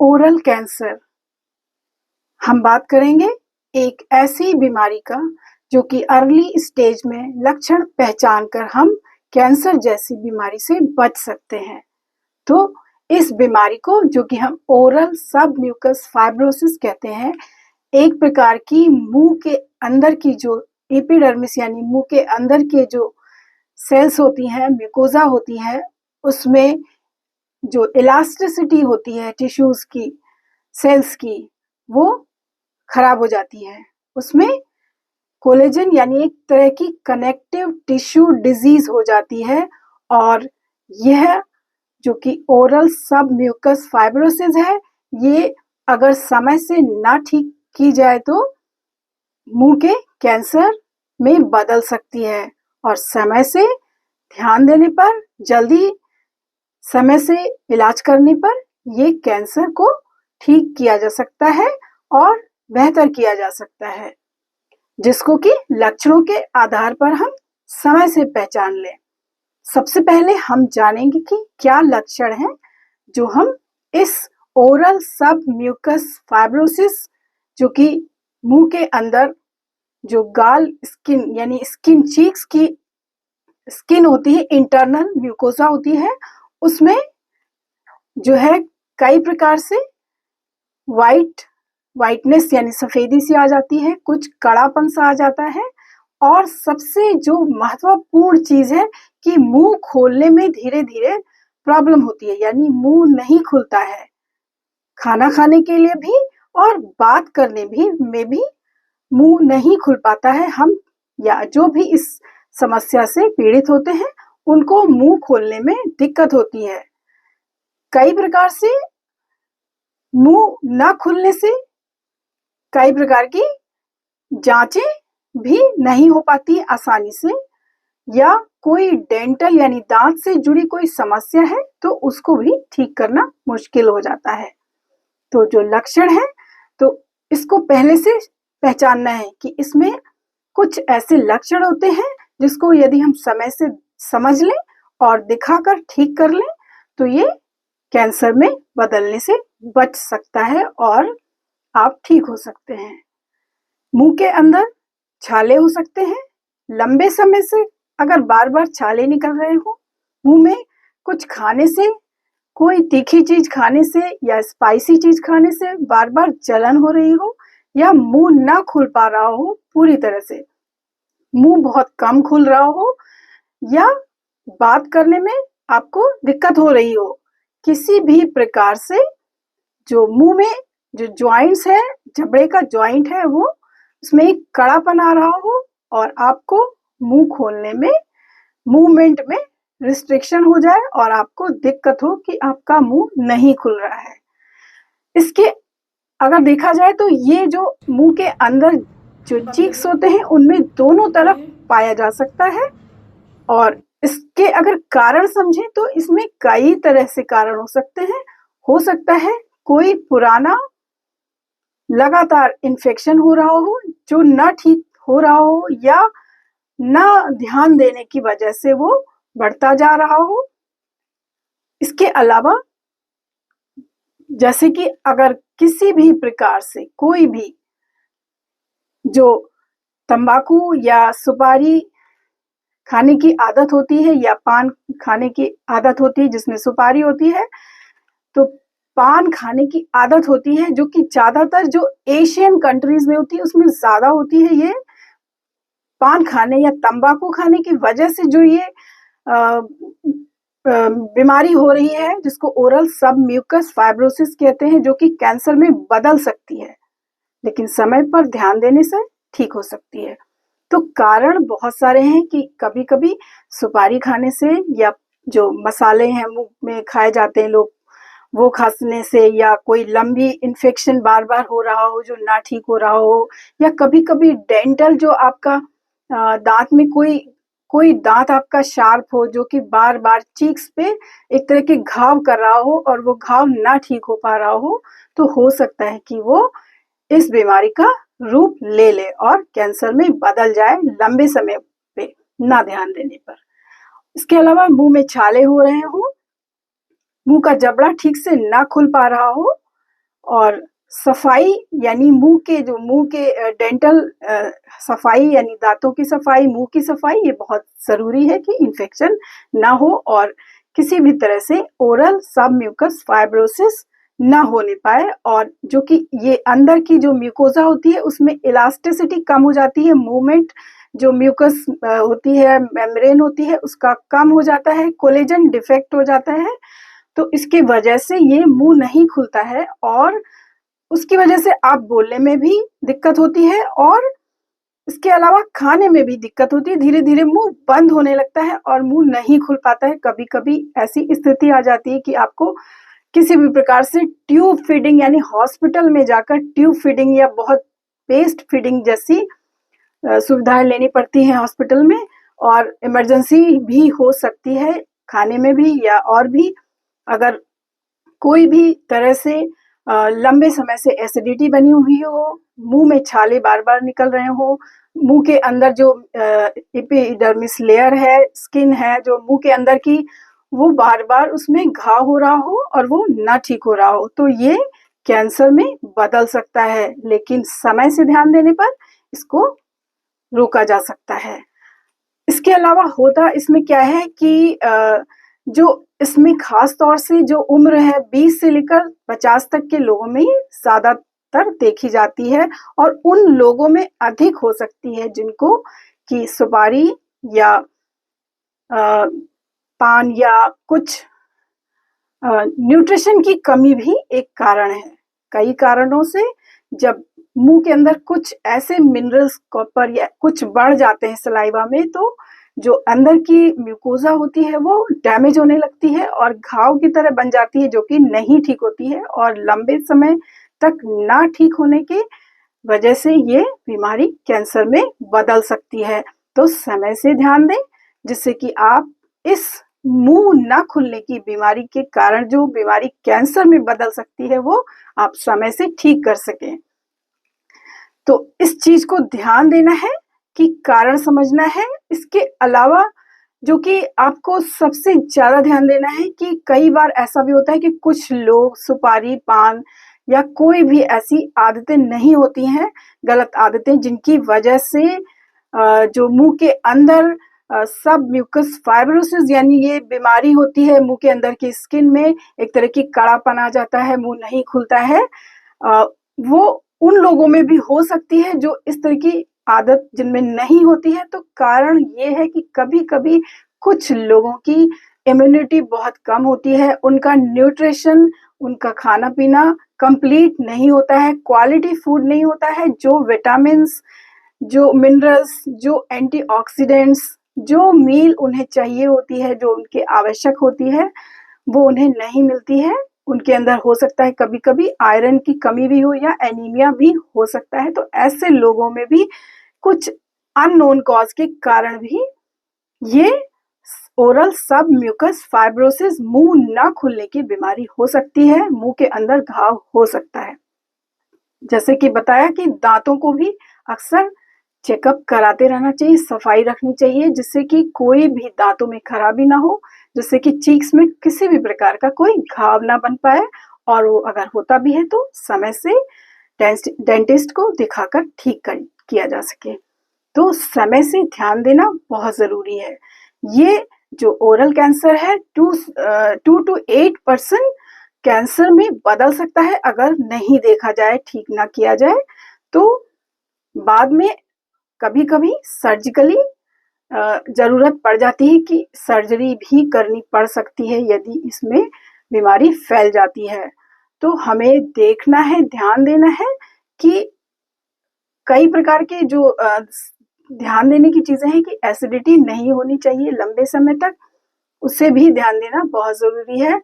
Oral cancer. हम बात करेंगे एक ऐसी बीमारी का जो कि अर्ली स्टेज में लक्षण पहचान कर हम कैंसर जैसी बीमारी से बच सकते हैं। तो इस बीमारी को, जो कि हम ओरल सब म्यूकस फाइब्रोसिस कहते हैं, एक प्रकार की मुंह के अंदर की जो एपिडर्मिस यानी मुंह के अंदर के जो सेल्स होती हैं, म्यूकोजा होती है, उसमें जो इलास्टिसिटी होती है टिश्यूज की, सेल्स की, वो खराब हो जाती है। उसमें कोलेजन यानी एक तरह की कनेक्टिव टिश्यू डिजीज हो जाती है, और यह जो कि ओरल सब म्यूकस फाइब्रोसिस है, ये अगर समय से ना ठीक की जाए तो मुंह के कैंसर में बदल सकती है। और समय से ध्यान देने पर, जल्दी समय से इलाज करने पर ये कैंसर को ठीक किया जा सकता है और बेहतर किया जा सकता है, जिसको कि लक्षणों के आधार पर हम समय से पहचान लें। सबसे पहले हम जानेंगे कि क्या लक्षण हैं जो हम इस ओरल सब म्यूकस फाइब्रोसिस, जो कि मुंह के अंदर जो गाल स्किन यानी स्किन चीक्स की स्किन होती है, इंटरनल म्यूकोसा होती है, उसमें जो है कई प्रकार से वाइटनेस यानी सफेदी सी आ जाती है, कुछ कड़ापन सा आ जाता है, और सबसे जो महत्वपूर्ण चीज है कि मुंह खोलने में धीरे धीरे प्रॉब्लम होती है, यानी मुंह नहीं खुलता है, खाना खाने के लिए भी और बात करने भी में भी मुंह नहीं खुल पाता है। हम या जो भी इस समस्या से पीड़ित होते हैं, उनको मुंह खोलने में दिक्कत होती है। कई प्रकार से मुंह न खुलने से कई प्रकार की जांचें भी नहीं हो पाती आसानी से, या कोई डेंटल यानी दांत से जुड़ी कोई समस्या है तो उसको भी ठीक करना मुश्किल हो जाता है। तो जो लक्षण है, तो इसको पहले से पहचानना है कि इसमें कुछ ऐसे लक्षण होते हैं जिसको यदि हम समय से समझ लें और दिखाकर ठीक कर लें तो ये कैंसर में बदलने से बच सकता है और आप ठीक हो सकते हैं। मुंह के अंदर छाले हो सकते हैं, लंबे समय से अगर बार बार छाले निकल रहे हो, मुंह में कुछ खाने से, कोई तीखी चीज खाने से या स्पाइसी चीज खाने से बार बार जलन हो रही हो, या मुंह ना खुल पा रहा हो पूरी तरह से, मुंह बहुत कम खुल रहा हो, या बात करने में आपको दिक्कत हो रही हो, किसी भी प्रकार से जो मुंह में जो जॉइंट्स है, जबड़े का जॉइंट है, वो उसमें एक कड़ापन आ रहा हो और आपको मुंह खोलने में, मूवमेंट में रिस्ट्रिक्शन हो जाए और आपको दिक्कत हो कि आपका मुंह नहीं खुल रहा है। इसके अगर देखा जाए तो ये जो मुंह के अंदर जो चीक्स होते हैं, उनमें दोनों तरफ पाया जा सकता है, और इसके अगर कारण समझें तो इसमें कई तरह से कारण हो सकते हैं। हो सकता है कोई पुराना लगातार इन्फेक्शन हो रहा हो जो ना ठीक हो रहा हो, या ना ध्यान देने की वजह से वो बढ़ता जा रहा हो। इसके अलावा जैसे कि अगर किसी भी प्रकार से कोई भी जो तंबाकू या सुपारी खाने की आदत होती है, या पान खाने की आदत होती है जिसमें सुपारी होती है, तो पान खाने की आदत होती है जो कि ज्यादातर जो एशियन कंट्रीज में होती है उसमें ज्यादा होती है। ये पान खाने या तंबाकू खाने की वजह से जो ये बीमारी हो रही है, जिसको ओरल सब म्यूकस फाइब्रोसिस कहते हैं, जो कि कैंसर में बदल सकती है, लेकिन समय पर ध्यान देने से ठीक हो सकती है। तो कारण बहुत सारे हैं कि कभी कभी सुपारी खाने से, या जो मसाले हैं मुंह में खाए जाते हैं लोग, वो खांसने से, या कोई लंबी इन्फेक्शन बार बार हो रहा हो जो ना ठीक हो रहा हो, या कभी कभी डेंटल जो आपका दांत में कोई कोई दांत आपका शार्प हो जो कि बार बार चीक्स पे एक तरह के घाव कर रहा हो और वो घाव ना ठीक हो पा रहा हो, तो हो सकता है कि वो इस बीमारी का रूप ले ले और कैंसर में बदल जाए लंबे समय पे ना ध्यान देने पर। इसके अलावा मुंह में छाले हो रहे हो, मुंह का जबड़ा ठीक से ना खुल पा रहा हो, और सफाई यानी मुंह के डेंटल सफाई यानी दांतों की सफाई, मुंह की सफाई, ये बहुत जरूरी है कि इन्फेक्शन ना हो और किसी भी तरह से ओरल सब म्यूकस फाइब्रोसिस ना होने पाए। और जो कि ये अंदर की जो म्यूकोजा होती है उसमें इलास्टिसिटी कम हो जाती है, मूवमेंट जो म्यूकस होती है, मेम्ब्रेन होती है, उसका कम हो जाता है, कोलेजन डिफेक्ट हो जाता है। तो इसकी वजह से ये मुंह नहीं खुलता है और उसकी वजह से आप बोलने में भी दिक्कत होती है और इसके अलावा खाने में भी दिक्कत होती है। धीरे धीरे मुंह बंद होने लगता है और मुंह नहीं खुल पाता है। कभी कभी ऐसी स्थिति आ जाती है कि आपको किसी भी प्रकार से ट्यूब फीडिंग यानी हॉस्पिटल में जाकर ट्यूब फीडिंग या बहुत पेस्ट फीडिंग जैसी सुविधाएं लेनी पड़ती हैं हॉस्पिटल में, और इमरजेंसी भी हो सकती है खाने में भी या और भी। अगर कोई भी तरह से लंबे समय से एसिडिटी बनी हुई हो, मुंह में छाले बार बार निकल रहे हो, मुंह के अंदर जो एपिडर्मिस लेयर है, स्किन है जो मुंह के अंदर की, वो बार बार उसमें घाव हो रहा हो और वो ना ठीक हो रहा हो, तो ये कैंसर में बदल सकता है। लेकिन समय से ध्यान देने पर इसको रोका जा सकता है। इसके अलावा होता इसमें क्या है कि जो इसमें खास तौर से जो उम्र है 20 से लेकर 50 तक के लोगों में ज्यादातर देखी जाती है और उन लोगों में अधिक हो सकती है जिनको कि सुपारी या पान या कुछ न्यूट्रिशन की कमी भी एक कारण है। कई कारणों से जब मुंह के अंदर कुछ ऐसे मिनरल्स कॉपर या कुछ बढ़ जाते हैं सलाइवा में, तो जो अंदर की म्यूकोजा होती है वो डैमेज होने लगती है और घाव की तरह बन जाती है, जो कि नहीं ठीक होती है और लंबे समय तक ना ठीक होने की वजह से ये बीमारी कैंसर में बदल सकती है। तो समय से ध्यान दें जिससे कि आप इस मुंह ना खुलने की बीमारी के कारण जो बीमारी कैंसर में बदल सकती है वो आप समय से ठीक कर सकें। तो इस चीज को ध्यान देना है कि कारण समझना है। इसके अलावा जो कि आपको सबसे ज्यादा ध्यान देना है कि कई बार ऐसा भी होता है कि कुछ लोग सुपारी, पान या कोई भी ऐसी आदतें नहीं होती हैं, गलत आदतें, जिनकी वजह से जो मुंह के अंदर सब म्यूकस फाइब्रोसिस यानी ये बीमारी होती है, मुंह के अंदर की स्किन में एक तरह की कड़ापन आ जाता है, मुंह नहीं खुलता है। वो उन लोगों में भी हो सकती है जो इस तरह की आदत जिनमें नहीं होती है। तो कारण ये है कि कभी कभी कुछ लोगों की इम्यूनिटी बहुत कम होती है, उनका न्यूट्रिशन, उनका खाना पीना कंप्लीट नहीं होता है, क्वालिटी फूड नहीं होता है, जो विटामिन, जो मिनरल्स, जो एंटीऑक्सीडेंट्स, जो मील उन्हें चाहिए होती है, जो उनके आवश्यक होती है, वो उन्हें नहीं मिलती है। उनके अंदर हो सकता है कभी कभी आयरन की कमी भी हो या एनीमिया भी हो सकता है। तो ऐसे लोगों में भी कुछ अननोन कॉज के कारण भी ये ओरल सब म्यूकस फाइब्रोसिस, मुंह ना खुलने की बीमारी हो सकती है, मुंह के अंदर घाव हो सकता है। जैसे कि बताया कि दांतों को भी अक्सर चेकअप कराते रहना चाहिए, सफाई रखनी चाहिए जिससे कि कोई भी दांतों में खराबी ना हो, जिससे कि चीक्स में किसी भी प्रकार का कोई घाव ना बन पाए, और वो अगर होता भी है तो समय से डेंटिस्ट को दिखाकर ठीक किया जा सके। तो समय से ध्यान देना बहुत जरूरी है। ये जो ओरल कैंसर है 2 to 8% कैंसर में बदल सकता है अगर नहीं देखा जाए, ठीक ना किया जाए। तो बाद में कभी कभी सर्जिकली जरूरत पड़ जाती है कि सर्जरी भी करनी पड़ सकती है यदि इसमें बीमारी फैल जाती है। तो हमें देखना है, ध्यान देना है कि कई प्रकार के जो ध्यान देने की चीजें हैं कि एसिडिटी नहीं होनी चाहिए लंबे समय तक, उससे भी ध्यान देना बहुत जरूरी है।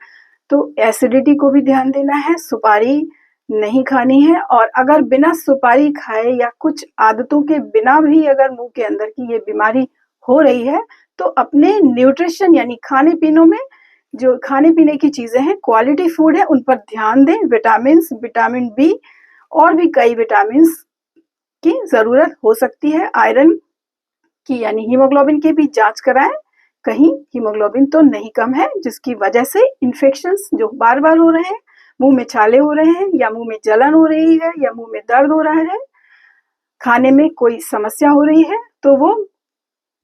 तो एसिडिटी को भी ध्यान देना है, सुपारी नहीं खानी है, और अगर बिना सुपारी खाए या कुछ आदतों के बिना भी अगर मुंह के अंदर की ये बीमारी हो रही है तो अपने न्यूट्रिशन यानी खाने पीनों में जो खाने पीने की चीजें हैं, क्वालिटी फूड है, उन पर ध्यान दें। विटामिन, विटामिन बी और भी कई विटामिन की जरूरत हो सकती है। आयरन की यानी हीमोग्लोबिन की भी जांच कराएं, कहीं हीमोग्लोबिन तो नहीं कम है जिसकी वजह से इन्फेक्शंस जो बार बार हो रहे हैं मुंह में छाले हो रहे हैं या मुंह में जलन हो रही है या मुंह में दर्द हो रहा है, खाने में कोई समस्या हो रही है, तो वो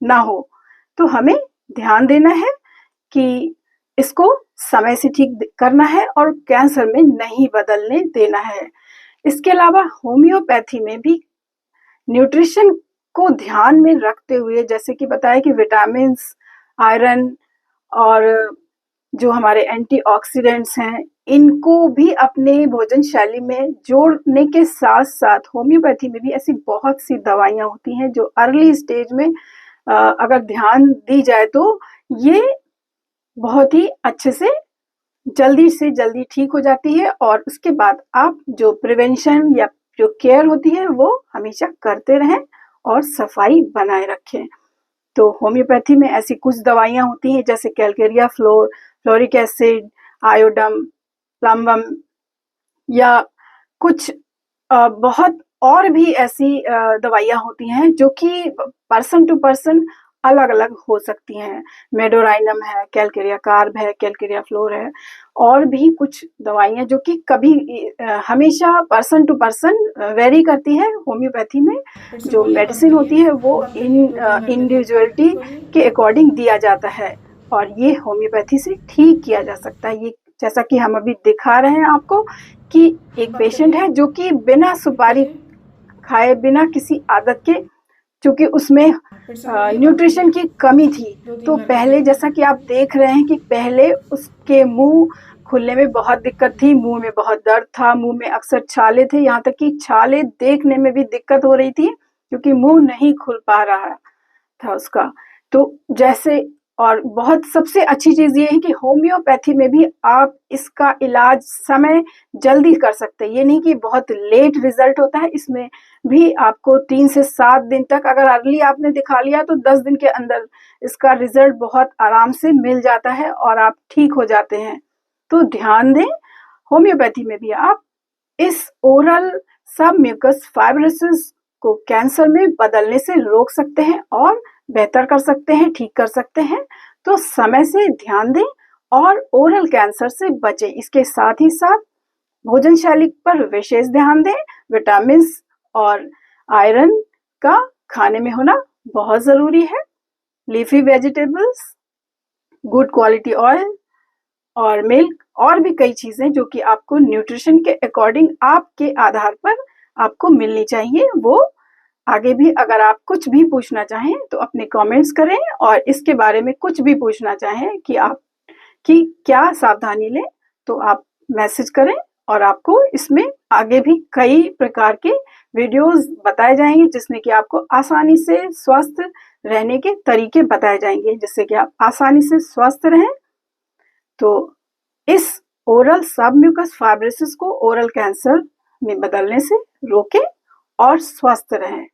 ना हो। तो हमें ध्यान देना है कि इसको समय से ठीक करना है और कैंसर में नहीं बदलने देना है। इसके अलावा होम्योपैथी में भी न्यूट्रिशन को ध्यान में रखते हुए, जैसे कि बताया कि विटामिन्स, आयरन और जो हमारे एंटीऑक्सीडेंट्स हैं, इनको भी अपने भोजन शैली में जोड़ने के साथ-साथ होम्योपैथी में भी ऐसी बहुत सी दवाइयाँ होती हैं जो अर्ली स्टेज में अगर ध्यान दी जाए तो ये बहुत ही अच्छे से जल्दी ठीक हो जाती है और उसके बाद आप जो प्रिवेंशन या जो केयर होती है वो हमेशा करते रहें और सफाई बनाए रखें। तो होम्योपैथी में ऐसी कुछ दवाइयाँ होती हैं जैसे Calcarea floor, fluoric acid, आयोडम, plumbum या कुछ बहुत और भी ऐसी दवाइयाँ होती हैं जो कि पर्सन टू पर्सन अलग-अलग हो सकती हैं। मेडोराइनम है, कैलकेरिया कार्ब है, कैलकेरिया फ्लोर है और भी कुछ दवाइयाँ जो कि कभी हमेशा पर्सन टू पर्सन वेरी करती है। होम्योपैथी में जो मेडिसिन होती है वो इंडिविजुअलिटी के अकॉर्डिंग दिया जाता है और ये होम्योपैथी से ठीक किया जा सकता है। ये जैसा कि हम अभी दिखा रहे हैं आपको कि एक पेशेंट है जो कि बिना सुपारी खाए, बिना किसी आदत के, चूँकि उसमें न्यूट्रिशन की कमी थी, तो पहले जैसा कि आप देख रहे हैं कि पहले उसके मुँह खुलने में बहुत दिक्कत थी, मुँह में बहुत दर्द था, मुँह में अक्सर छाले थे, यहाँ तक कि छाले देखने में भी दिक्कत हो रही थी क्योंकि मुँह नहीं खुल पा रहा था उसका। तो जैसे और बहुत सबसे अच्छी चीज़ ये है कि होम्योपैथी में भी आप इसका इलाज समय जल्दी कर सकते हैं। ये नहीं कि बहुत लेट रिज़ल्ट होता है, इसमें भी आपको 3 से 7 दिन तक, अगर अर्ली आपने दिखा लिया तो 10 दिन के अंदर इसका रिज़ल्ट बहुत आराम से मिल जाता है और आप ठीक हो जाते हैं। तो ध्यान दें, होम्योपैथी में भी आप इस ओरल सबम्यूकस फाइब्रोसिस को कैंसर में बदलने से रोक सकते हैं और बेहतर कर सकते हैं, ठीक कर सकते हैं। तो समय से ध्यान दें और ओरल कैंसर से बचें। इसके साथ ही साथ भोजन शैली पर विशेष ध्यान दें। विटामिन्स और आयरन का खाने में होना बहुत ज़रूरी है। Leafy vegetables, good quality oil और मिल्क और भी कई चीज़ें जो कि आपको न्यूट्रिशन के अकॉर्डिंग आपके आधार पर आपको मिलनी चाहिए। वो आगे भी अगर आप कुछ भी पूछना चाहें तो अपने कमेंट्स करें और इसके बारे में कुछ भी पूछना चाहें कि आप कि क्या सावधानी लें तो आप मैसेज करें और आपको इसमें आगे भी कई प्रकार के वीडियोस बताए जाएंगे जिसमें कि आपको आसानी से स्वस्थ रहने के तरीके बताए जाएंगे जिससे कि आप आसानी से स्वस्थ रहें। तो इस ओरल सबम्यूकस फाइब्रोसिस को ओरल कैंसर में बदलने से रोकें और स्वस्थ रहें।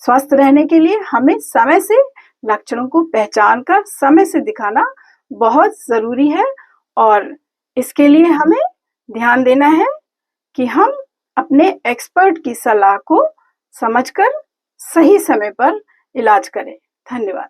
स्वस्थ रहने के लिए हमें समय से लक्षणों को पहचान कर समय से दिखाना बहुत ज़रूरी है और इसके लिए हमें ध्यान देना है कि हम अपने एक्सपर्ट की सलाह को समझकर सही समय पर इलाज करें। धन्यवाद।